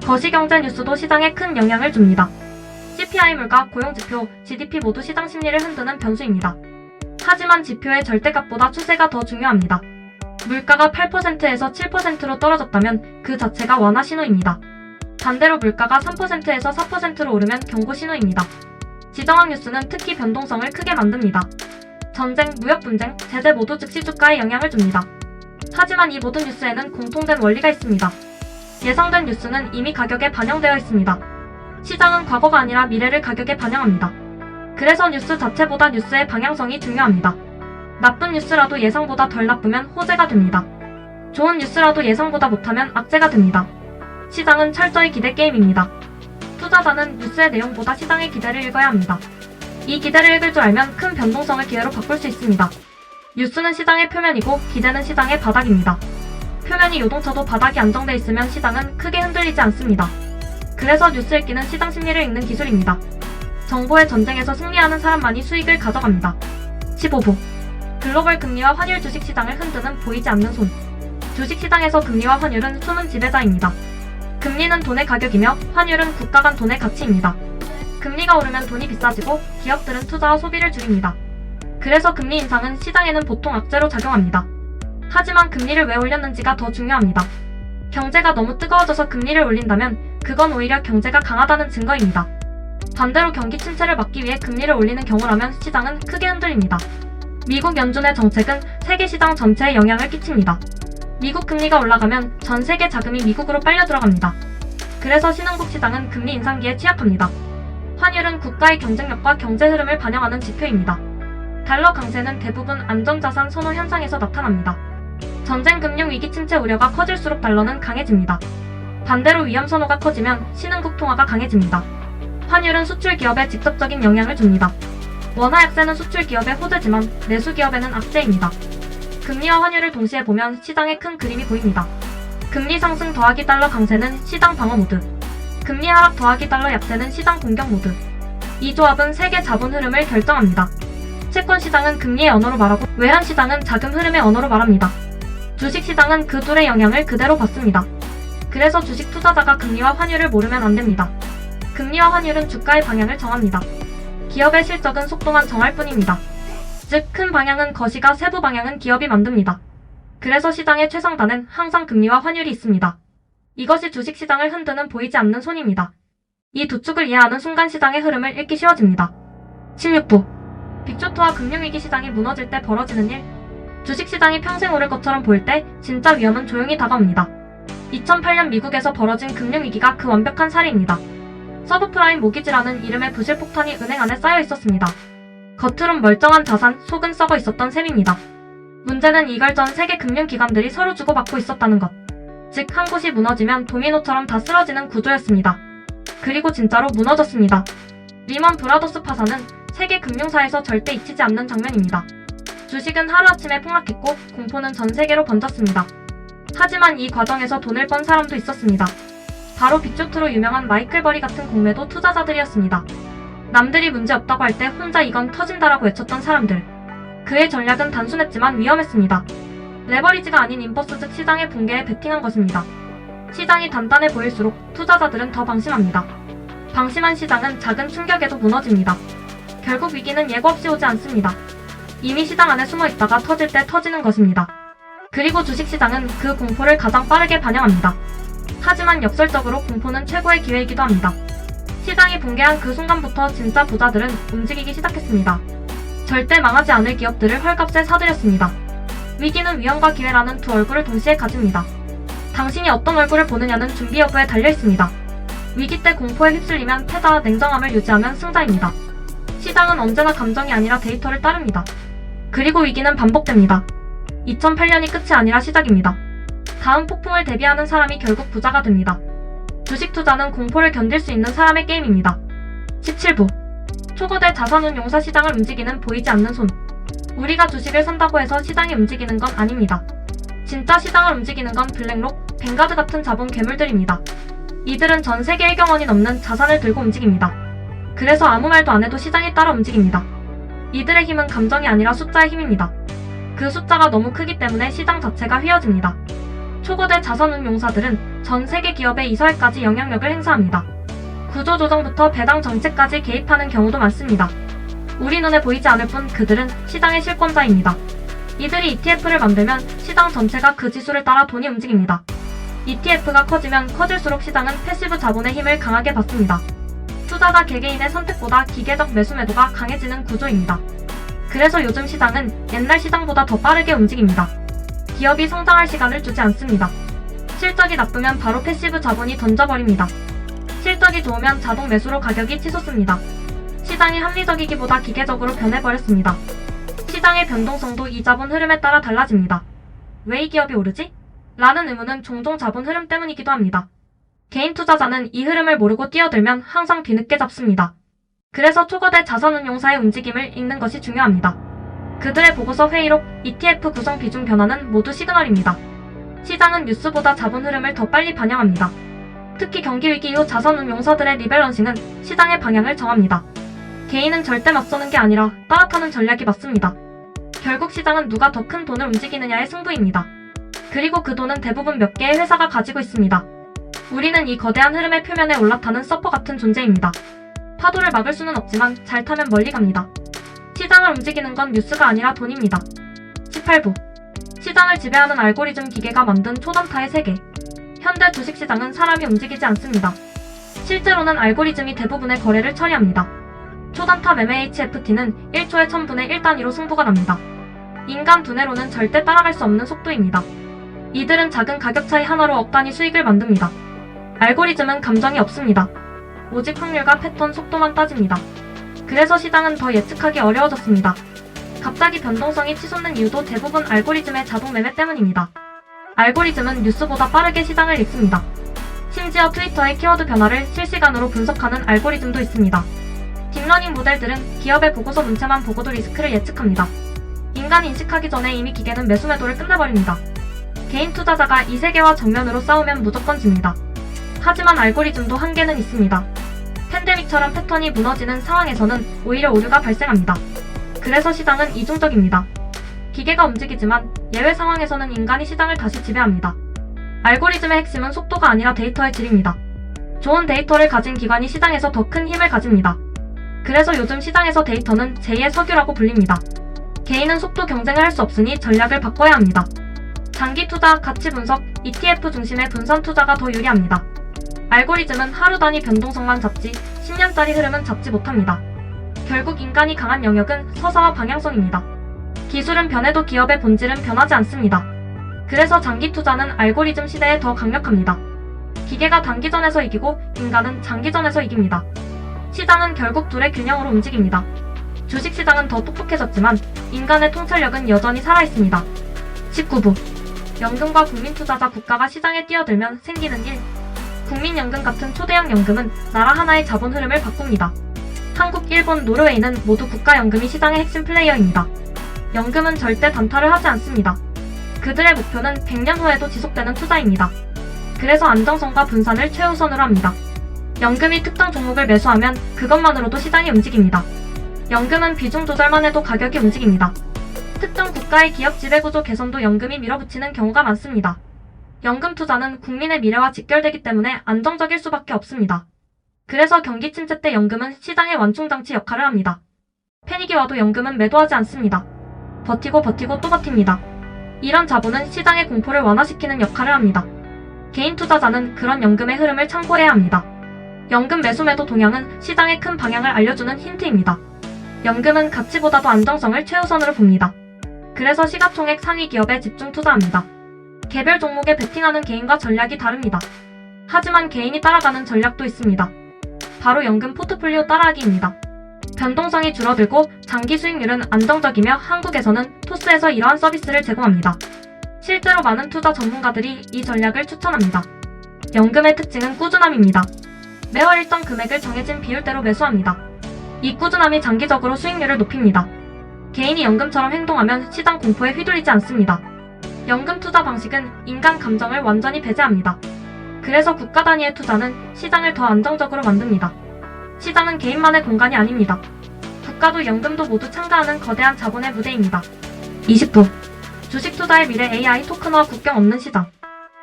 거시경제 뉴스도 시장에 큰 영향을 줍니다. CPI 물가, 고용지표, GDP 모두 시장 심리를 흔드는 변수입니다. 하지만 지표의 절대값보다 추세가 더 중요합니다. 물가가 8%에서 7%로 떨어졌다면 그 자체가 완화 신호입니다. 반대로 물가가 3%에서 4%로 오르면 경고 신호입니다. 지정학 뉴스는 특히 변동성을 크게 만듭니다. 전쟁, 무역 분쟁, 제재 모두 즉시 주가에 영향을 줍니다. 하지만 이 모든 뉴스에는 공통된 원리가 있습니다. 예상된 뉴스는 이미 가격에 반영되어 있습니다. 시장은 과거가 아니라 미래를 가격에 반영합니다. 그래서 뉴스 자체보다 뉴스의 방향성이 중요합니다. 나쁜 뉴스라도 예상보다 덜 나쁘면 호재가 됩니다. 좋은 뉴스라도 예상보다 못하면 악재가 됩니다. 시장은 철저히 기대 게임입니다. 투자자는 뉴스의 내용보다 시장의 기대를 읽어야 합니다. 이 기대를 읽을 줄 알면 큰 변동성을 기회로 바꿀 수 있습니다. 뉴스는 시장의 표면이고 기대는 시장의 바닥입니다. 표면이 요동쳐도 바닥이 안정돼 있으면 시장은 크게 흔들리지 않습니다. 그래서 뉴스 읽기는 시장 심리를 읽는 기술입니다. 정보의 전쟁에서 승리하는 사람만이 수익을 가져갑니다. 15부 글로벌 금리와 환율 주식시장을 흔드는 보이지 않는 손. 주식시장에서 금리와 환율은 숨은 지배자입니다. 금리는 돈의 가격이며 환율은 국가 간 돈의 가치입니다. 금리가 오르면 돈이 비싸지고 기업들은 투자와 소비를 줄입니다. 그래서 금리 인상은 시장에는 보통 악재로 작용합니다. 하지만 금리를 왜 올렸는지가 더 중요합니다. 경제가 너무 뜨거워져서 금리를 올린다면 그건 오히려 경제가 강하다는 증거입니다. 반대로 경기 침체를 막기 위해 금리를 올리는 경우라면 시장은 크게 흔들립니다. 미국 연준의 정책은 세계 시장 전체에 영향을 끼칩니다. 미국 금리가 올라가면 전 세계 자금이 미국으로 빨려 들어갑니다. 그래서 신흥국 시장은 금리 인상기에 취약합니다. 환율은 국가의 경쟁력과 경제 흐름을 반영하는 지표입니다. 달러 강세는 대부분 안전자산 선호 현상에서 나타납니다. 전쟁, 금융, 위기, 침체 우려가 커질수록 달러는 강해집니다. 반대로 위험 선호가 커지면 신흥국 통화가 강해집니다. 환율은 수출 기업에 직접적인 영향을 줍니다. 원화 약세는 수출 기업의 호재지만 내수 기업에는 악재입니다. 금리와 환율을 동시에 보면 시장에 큰 그림이 보입니다. 금리 상승 더하기 달러 강세는 시장 방어 모드. 금리 하락 더하기 달러 약세는 시장 공격 모드. 이 조합은 세계 자본 흐름을 결정합니다. 채권 시장은 금리의 언어로 말하고 외환 시장은 자금 흐름의 언어로 말합니다. 주식 시장은 그 둘의 영향을 그대로 받습니다. 그래서 주식 투자자가 금리와 환율을 모르면 안 됩니다. 금리와 환율은 주가의 방향을 정합니다. 기업의 실적은 속도만 정할 뿐입니다. 즉, 큰 방향은 거시가 세부 방향은 기업이 만듭니다. 그래서 시장의 최상단엔 항상 금리와 환율이 있습니다. 이것이 주식시장을 흔드는 보이지 않는 손입니다. 이 두 축을 이해하는 순간 시장의 흐름을 읽기 쉬워집니다. 16부 빅쇼트와 금융위기 시장이 무너질 때 벌어지는 일. 주식시장이 평생 오를 것처럼 보일 때 진짜 위험은 조용히 다가옵니다. 2008년 미국에서 벌어진 금융위기가 그 완벽한 사례입니다. 서브프라임 모기지라는 이름의 부실폭탄이 은행 안에 쌓여 있었습니다. 겉으론 멀쩡한 자산, 속은 썩어 있었던 셈입니다. 문제는 이걸 전 세계 금융기관들이 서로 주고받고 있었다는 것. 즉, 한 곳이 무너지면 도미노처럼 다 쓰러지는 구조였습니다. 그리고 진짜로 무너졌습니다. 리먼 브라더스 파산은 세계 금융사에서 절대 잊히지 않는 장면입니다. 주식은 하루아침에 폭락했고 공포는 전 세계로 번졌습니다. 하지만 이 과정에서 돈을 번 사람도 있었습니다. 바로 빅쇼트로 유명한 마이클 버리 같은 공매도 투자자들이었습니다. 남들이 문제없다고 할 때 혼자 이건 터진다라고 외쳤던 사람들. 그의 전략은 단순했지만 위험했습니다. 레버리지가 아닌 인버스 즉 시장의 붕괴에 베팅한 것입니다. 시장이 단단해 보일수록 투자자들은 더 방심합니다. 방심한 시장은 작은 충격에도 무너집니다. 결국 위기는 예고 없이 오지 않습니다. 이미 시장 안에 숨어 있다가 터질 때 터지는 것입니다. 그리고 주식시장은 그 공포를 가장 빠르게 반영합니다. 하지만 역설적으로 공포는 최고의 기회이기도 합니다. 시장이 붕괴한 그 순간부터 진짜 부자들은 움직이기 시작했습니다. 절대 망하지 않을 기업들을 헐값에 사들였습니다. 위기는 위험과 기회라는 두 얼굴을 동시에 가집니다. 당신이 어떤 얼굴을 보느냐는 준비 여부에 달려있습니다. 위기 때 공포에 휩쓸리면 패자, 냉정함을 유지하면 승자입니다. 시장은 언제나 감정이 아니라 데이터를 따릅니다. 그리고 위기는 반복됩니다. 2008년이 끝이 아니라 시작입니다. 다음 폭풍을 대비하는 사람이 결국 부자가 됩니다. 주식 투자는 공포를 견딜 수 있는 사람의 게임입니다. 17부 초거대 자산운용사 시장을 움직이는 보이지 않는 손. 우리가 주식을 산다고 해서 시장이 움직이는 건 아닙니다. 진짜 시장을 움직이는 건 블랙록, 뱅가드 같은 자본 괴물들입니다. 이들은 전 세계 1경 원이 넘는 자산을 들고 움직입니다. 그래서 아무 말도 안 해도 시장이 따라 움직입니다. 이들의 힘은 감정이 아니라 숫자의 힘입니다. 그 숫자가 너무 크기 때문에 시장 자체가 휘어집니다. 초거대 자산운용사들은 전 세계 기업의 이사회까지 영향력을 행사합니다. 구조조정부터 배당 정책까지 개입하는 경우도 많습니다. 우리 눈에 보이지 않을 뿐 그들은 시장의 실권자입니다. 이들이 ETF를 만들면 시장 전체가 그 지수를 따라 돈이 움직입니다. ETF가 커지면 커질수록 시장은 패시브 자본의 힘을 강하게 받습니다. 투자자 개개인의 선택보다 기계적 매수 매도가 강해지는 구조입니다. 그래서 요즘 시장은 옛날 시장보다 더 빠르게 움직입니다. 기업이 성장할 시간을 주지 않습니다. 실적이 나쁘면 바로 패시브 자본이 던져버립니다. 실적이 좋으면 자동 매수로 가격이 치솟습니다. 시장이 합리적이기보다 기계적으로 변해버렸습니다. 시장의 변동성도 이 자본 흐름에 따라 달라집니다. 왜 이 기업이 오르지? 라는 의문은 종종 자본 흐름 때문이기도 합니다. 개인 투자자는 이 흐름을 모르고 뛰어들면 항상 뒤늦게 잡습니다. 그래서 초거대 자산운용사의 움직임을 읽는 것이 중요합니다. 그들의 보고서 회의록, ETF 구성 비중 변화는 모두 시그널입니다. 시장은 뉴스보다 자본 흐름을 더 빨리 반영합니다. 특히 경기위기 이후 자산운용사들의 리밸런싱은 시장의 방향을 정합니다. 개인은 절대 맞서는 게 아니라 따라타는 전략이 맞습니다. 결국 시장은 누가 더 큰 돈을 움직이느냐의 승부입니다. 그리고 그 돈은 대부분 몇 개의 회사가 가지고 있습니다. 우리는 이 거대한 흐름의 표면에 올라타는 서퍼 같은 존재입니다. 파도를 막을 수는 없지만 잘 타면 멀리 갑니다. 시장을 움직이는 건 뉴스가 아니라 돈입니다. 18부. 시장을 지배하는 알고리즘 기계가 만든 초단타의 세계. 현대 주식시장은 사람이 움직이지 않습니다. 실제로는 알고리즘이 대부분의 거래를 처리합니다. 초단타 매매 HFT는 1초에 1000분의 1단위로 승부가 납니다. 인간 두뇌로는 절대 따라갈 수 없는 속도입니다. 이들은 작은 가격 차이 하나로 억 단위 수익을 만듭니다. 알고리즘은 감정이 없습니다. 오직 확률과 패턴, 속도만 따집니다. 그래서 시장은 더 예측하기 어려워졌습니다. 갑자기 변동성이 치솟는 이유도 대부분 알고리즘의 자동 매매 때문입니다. 알고리즘은 뉴스보다 빠르게 시장을 읽습니다. 심지어 트위터의 키워드 변화를 실시간으로 분석하는 알고리즘도 있습니다. 딥러닝 모델들은 기업의 보고서 문체만 보고도 리스크를 예측합니다. 인간이 인식하기 전에 이미 기계는 매수 매도를 끝내버립니다. 개인 투자자가 이 세계와 정면으로 싸우면 무조건 집니다. 하지만 알고리즘도 한계는 있습니다. 팬데믹처럼 패턴이 무너지는 상황에서는 오히려 오류가 발생합니다. 그래서 시장은 이중적입니다. 기계가 움직이지만 예외 상황에서는 인간이 시장을 다시 지배합니다. 알고리즘의 핵심은 속도가 아니라 데이터의 질입니다. 좋은 데이터를 가진 기관이 시장에서 더 큰 힘을 가집니다. 그래서 요즘 시장에서 데이터는 제2의 석유라고 불립니다. 개인은 속도 경쟁을 할 수 없으니 전략을 바꿔야 합니다. 장기 투자, 가치 분석, ETF 중심의 분산 투자가 더 유리합니다. 알고리즘은 하루 단위 변동성만 잡지 10년짜리 흐름은 잡지 못합니다. 결국 인간이 강한 영역은 서사와 방향성입니다. 기술은 변해도 기업의 본질은 변하지 않습니다. 그래서 장기 투자는 알고리즘 시대에 더 강력합니다. 기계가 단기전에서 이기고 인간은 장기전에서 이깁니다. 시장은 결국 둘의 균형으로 움직입니다. 주식시장은 더 똑똑해졌지만 인간의 통찰력은 여전히 살아있습니다. 19부. 연금과 국민투자자 국가가 시장에 뛰어들면 생기는 일. 국민연금 같은 초대형 연금은 나라 하나의 자본 흐름을 바꿉니다. 한국, 일본, 노르웨이는 모두 국가연금이 시장의 핵심 플레이어입니다. 연금은 절대 단타를 하지 않습니다. 그들의 목표는 100년 후에도 지속되는 투자입니다. 그래서 안정성과 분산을 최우선으로 합니다. 연금이 특정 종목을 매수하면 그것만으로도 시장이 움직입니다. 연금은 비중 조절만 해도 가격이 움직입니다. 특정 국가의 기업 지배구조 개선도 연금이 밀어붙이는 경우가 많습니다. 연금 투자는 국민의 미래와 직결되기 때문에 안정적일 수밖에 없습니다. 그래서 경기 침체 때 연금은 시장의 완충장치 역할을 합니다. 패닉이 와도 연금은 매도하지 않습니다. 버티고 또 버팁니다. 이런 자본은 시장의 공포를 완화시키는 역할을 합니다. 개인 투자자는 그런 연금의 흐름을 참고해야 합니다. 연금 매수 매도 동향은 시장의 큰 방향을 알려주는 힌트입니다. 연금은 가치보다도 안정성을 최우선으로 봅니다. 그래서 시가총액 상위 기업에 집중 투자합니다. 개별 종목에 베팅하는 개인과 전략이 다릅니다. 하지만 개인이 따라가는 전략도 있습니다. 바로 연금 포트폴리오 따라하기입니다. 변동성이 줄어들고 장기 수익률은 안정적이며 한국에서는 토스에서 이러한 서비스를 제공합니다. 실제로 많은 투자 전문가들이 이 전략을 추천합니다. 연금의 특징은 꾸준함입니다. 매월 일정 금액을 정해진 비율대로 매수합니다. 이 꾸준함이 장기적으로 수익률을 높입니다. 개인이 연금처럼 행동하면 시장 공포에 휘둘리지 않습니다. 연금 투자 방식은 인간 감정을 완전히 배제합니다. 그래서 국가 단위의 투자는 시장을 더 안정적으로 만듭니다. 시장은 개인만의 공간이 아닙니다. 국가도 연금도 모두 참가하는 거대한 자본의 무대입니다. 20부. 주식 투자의 미래 AI 토큰화 국경 없는 시장.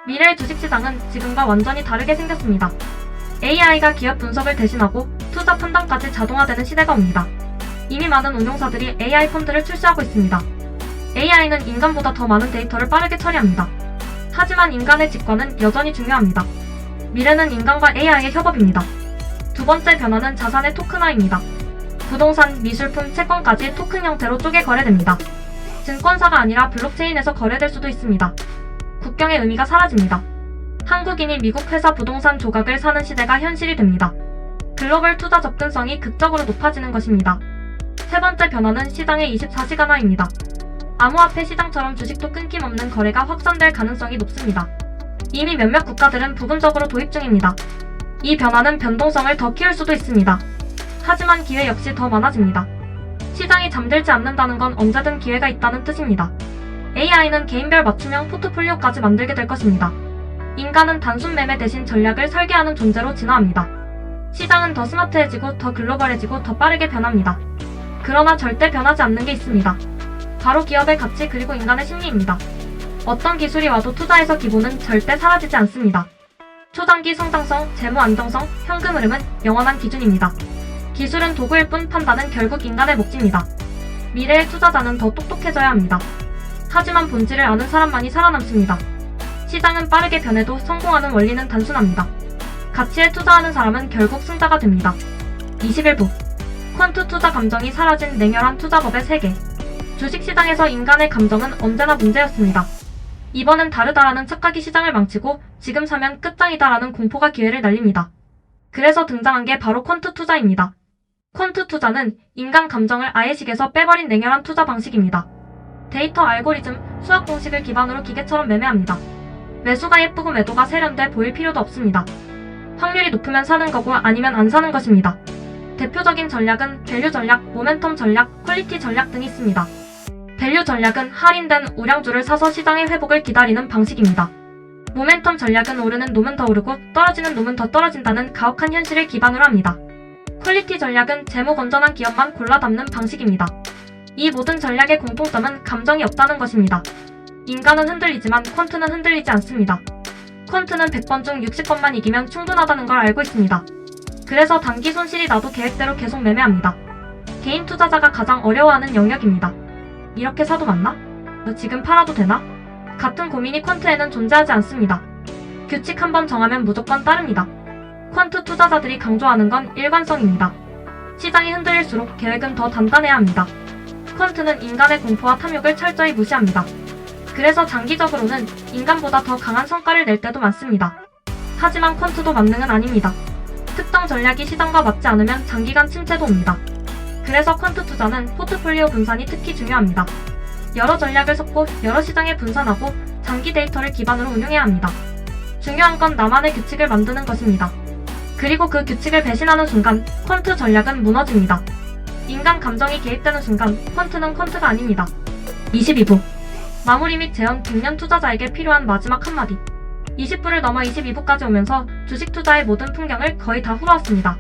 미래의 주식시장은 지금과 완전히 다르게 생겼습니다. AI가 기업 분석을 대신하고 투자 판단까지 자동화되는 시대가 옵니다. 이미 많은 운용사들이 AI 펀드를 출시하고 있습니다. AI는 인간보다 더 많은 데이터를 빠르게 처리합니다. 하지만 인간의 직관은 여전히 중요합니다. 미래는 인간과 AI의 협업입니다. 두 번째 변화는 자산의 토큰화입니다. 부동산, 미술품, 채권까지 토큰 형태로 쪼개 거래됩니다. 증권사가 아니라 블록체인에서 거래될 수도 있습니다. 국경의 의미가 사라집니다. 한국인이 미국 회사 부동산 조각을 사는 시대가 현실이 됩니다. 글로벌 투자 접근성이 극적으로 높아지는 것입니다. 세 번째 변화는 시장의 24시간화입니다. 암호화폐 시장처럼 주식도 끊김없는 거래가 확산될 가능성이 높습니다. 이미 몇몇 국가들은 부분적으로 도입 중입니다. 이 변화는 변동성을 더 키울 수도 있습니다. 하지만 기회 역시 더 많아집니다. 시장이 잠들지 않는다는 건 언제든 기회가 있다는 뜻입니다. AI는 개인별 맞춤형 포트폴리오까지 만들게 될 것입니다. 인간은 단순 매매 대신 전략을 설계하는 존재로 진화합니다. 시장은 더 스마트해지고 더 글로벌해지고 더 빠르게 변합니다. 그러나 절대 변하지 않는 게 있습니다. 바로 기업의 가치 그리고 인간의 심리입니다. 어떤 기술이 와도 투자에서 기본은 절대 사라지지 않습니다. 초단기 성장성, 재무 안정성, 현금 흐름은 영원한 기준입니다. 기술은 도구일 뿐 판단은 결국 인간의 몫입니다. 미래의 투자자는 더 똑똑해져야 합니다. 하지만 본질을 아는 사람만이 살아남습니다. 시장은 빠르게 변해도 성공하는 원리는 단순합니다. 가치에 투자하는 사람은 결국 승자가 됩니다. 21부 퀀트 투자 감정이 사라진 냉혈한 투자법의 세계. 주식시장에서 인간의 감정은 언제나 문제였습니다. 이번엔 다르다라는 착각이 시장을 망치고 지금 사면 끝장이다라는 공포가 기회를 날립니다. 그래서 등장한 게 바로 퀀트 투자입니다. 퀀트 투자는 인간 감정을 아예 식에서 빼버린 냉혈한 투자 방식입니다. 데이터 알고리즘, 수학 공식을 기반으로 기계처럼 매매합니다. 매수가 예쁘고 매도가 세련돼 보일 필요도 없습니다. 확률이 높으면 사는 거고 아니면 안 사는 것입니다. 대표적인 전략은 밸류 전략, 모멘텀 전략, 퀄리티 전략 등이 있습니다. 밸류 전략은 할인된 우량주를 사서 시장의 회복을 기다리는 방식입니다. 모멘텀 전략은 오르는 놈은 더 오르고 떨어지는 놈은 더 떨어진다는 가혹한 현실을 기반으로 합니다. 퀄리티 전략은 재무 건전한 기업만 골라 담는 방식입니다. 이 모든 전략의 공통점은 감정이 없다는 것입니다. 인간은 흔들리지만 퀀트는 흔들리지 않습니다. 퀀트는 100번 중 60번만 이기면 충분하다는 걸 알고 있습니다. 그래서 단기 손실이 나도 계획대로 계속 매매합니다. 개인 투자자가 가장 어려워하는 영역입니다. 이렇게 사도 맞나? 너 지금 팔아도 되나? 같은 고민이 퀀트에는 존재하지 않습니다. 규칙 한번 정하면 무조건 따릅니다. 퀀트 투자자들이 강조하는 건 일관성입니다. 시장이 흔들릴수록 계획은 더 단단해야 합니다. 퀀트는 인간의 공포와 탐욕을 철저히 무시합니다. 그래서 장기적으로는 인간보다 더 강한 성과를 낼 때도 많습니다. 하지만 퀀트도 만능은 아닙니다. 특정 전략이 시장과 맞지 않으면 장기간 침체도 옵니다. 그래서 퀀트 투자는 포트폴리오 분산이 특히 중요합니다. 여러 전략을 섞고 여러 시장에 분산하고 장기 데이터를 기반으로 운용해야 합니다. 중요한 건 나만의 규칙을 만드는 것입니다. 그리고 그 규칙을 배신하는 순간 퀀트 전략은 무너집니다. 인간 감정이 개입되는 순간 퀀트는 퀀트가 아닙니다. 22부 마무리 및 재현 100년 투자자에게 필요한 마지막 한마디. 20부를 넘어 22부까지 오면서 주식 투자의 모든 풍경을 거의 다 풀어왔습니다.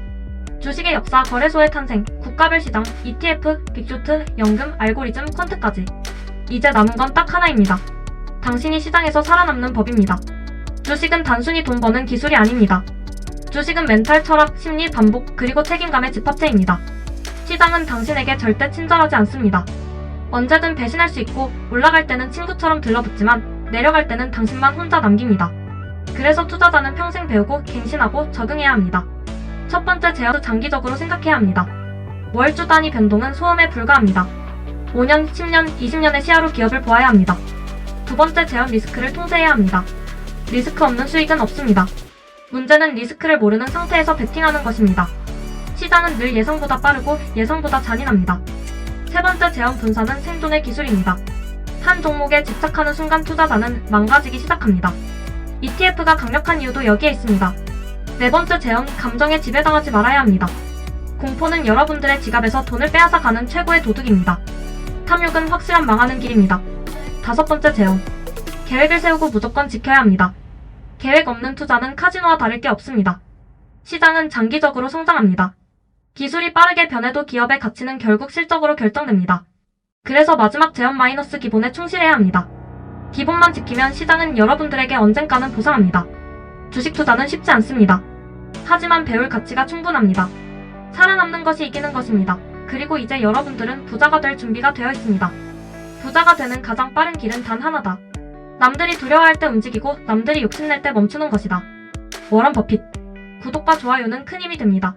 주식의 역사, 거래소의 탄생, 국가별 시장, ETF, 빅쇼트, 연금, 알고리즘, 퀀트까지. 이제 남은 건 딱 하나입니다. 당신이 시장에서 살아남는 법입니다. 주식은 단순히 돈 버는 기술이 아닙니다. 주식은 멘탈, 철학, 심리, 반복, 그리고 책임감의 집합체입니다. 시장은 당신에게 절대 친절하지 않습니다. 언제든 배신할 수 있고 올라갈 때는 친구처럼 들러붙지만 내려갈 때는 당신만 혼자 남깁니다. 그래서 투자자는 평생 배우고 갱신하고 적응해야 합니다. 첫 번째 제어도 장기적으로 생각해야 합니다. 월주 단위 변동은 소음에 불과합니다. 5년, 10년, 20년의 시야로 기업을 보아야 합니다. 두 번째 제어 리스크를 통제해야 합니다. 리스크 없는 수익은 없습니다. 문제는 리스크를 모르는 상태에서 베팅하는 것입니다. 시장은 늘 예상보다 빠르고 예상보다 잔인합니다. 세 번째 제어 분산은 생존의 기술입니다. 한 종목에 집착하는 순간 투자자는 망가지기 시작합니다. ETF가 강력한 이유도 여기에 있습니다. 네 번째 제언, 감정에 지배당하지 말아야 합니다. 공포는 여러분들의 지갑에서 돈을 빼앗아 가는 최고의 도둑입니다. 탐욕은 확실한 망하는 길입니다. 다섯 번째 제언, 계획을 세우고 무조건 지켜야 합니다. 계획 없는 투자는 카지노와 다를 게 없습니다. 시장은 장기적으로 성장합니다. 기술이 빠르게 변해도 기업의 가치는 결국 실적으로 결정됩니다. 그래서 마지막 제언 마이너스 기본에 충실해야 합니다. 기본만 지키면 시장은 여러분들에게 언젠가는 보상합니다. 주식 투자는 쉽지 않습니다. 하지만 배울 가치가 충분합니다. 살아남는 것이 이기는 것입니다. 그리고 이제 여러분들은 부자가 될 준비가 되어 있습니다. 부자가 되는 가장 빠른 길은 단 하나다. 남들이 두려워할 때 움직이고 남들이 욕심낼 때 멈추는 것이다. 워런 버핏. 구독과 좋아요는 큰 힘이 됩니다.